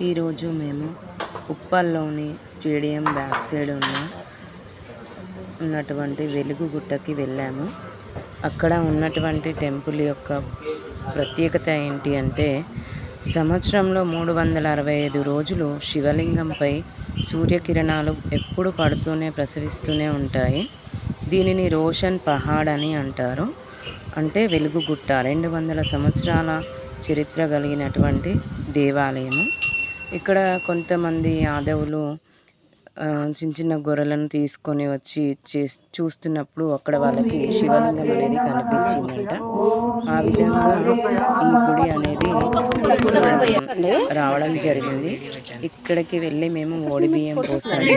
ఈరోజు మేము ఉప్పల్లోని stadium back side ఉన్నటువంటి వెలుగు గుట్టకి వెళ్ళాము. అక్కడ ఉన్నటువంటి టెంపుల్ యొక్క ప్రత్యేకత ఏంటి అంటే, సంవత్సరంలో 365 రోజులు శివలింగంపై సూర్యకిరణాలు ఎప్పుడు పడుతూనే ప్రసవిస్తూనే ఉంటాయి. దీనిని రోషన్ పహాడ్ అని అంటారు. అంటే వెలుగుగుట్ట. 200 సంవత్సరాల చరిత్ర కలిగినటువంటి దేవాలయము. ఇక్కడ కొంతమంది యాదవులు చిన్న చిన్న గొర్రెలను తీసుకొని వచ్చి చూస్తున్నప్పుడు అక్కడ వాళ్ళకి శివలింగం అనేది కనిపించిందంట. ఆ విధంగా ఈ గుడి అనేది రావడం జరిగింది. ఇక్కడికి వెళ్ళి మేము ఓడిబియ్యం పోసాము.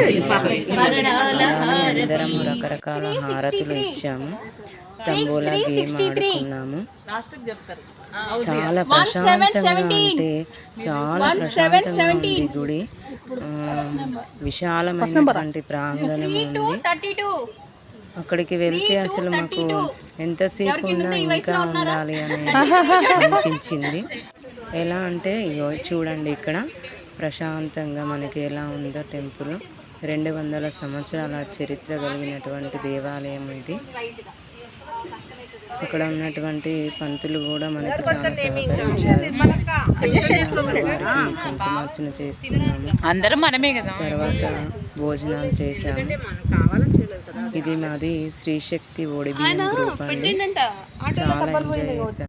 అలానే అందరం రకరకాల హారతులు ఇచ్చాము. తంబోలా గేమ్ ఆడుకున్నాము. చాలా ప్రశాంతంగా అంటే చాలా ప్రశాంతంగా ఉంది గుడి. విశాలమైనటువంటి ప్రాంగణం ఉంది. అక్కడికి వెళ్తే అసలు మాకు ఎంతసేపు ఉన్నా ఇంకా ఉండాలి అని అనిపించింది. ఎలా అంటే చూడండి, ఇక్కడ ప్రశాంతంగా మనకి ఎలా ఉందో టెంపుల్. 200 సంవత్సరాల చరిత్ర కలిగినటువంటి దేవాలయం ఇది. అక్కడ ఉన్నటువంటి పంతులు కూడా మనకి చాలా సహకరించారు. కుంకుమార్చన చేసుకున్నాము. అందరం మనమే కదా. తర్వాత భోజనాలు చేశాము. ఇది మాది శ్రీశక్తి ఓడిబియ్యం గ్రూప్ అండి. చాలా ఎంజాయ్ చేశాము.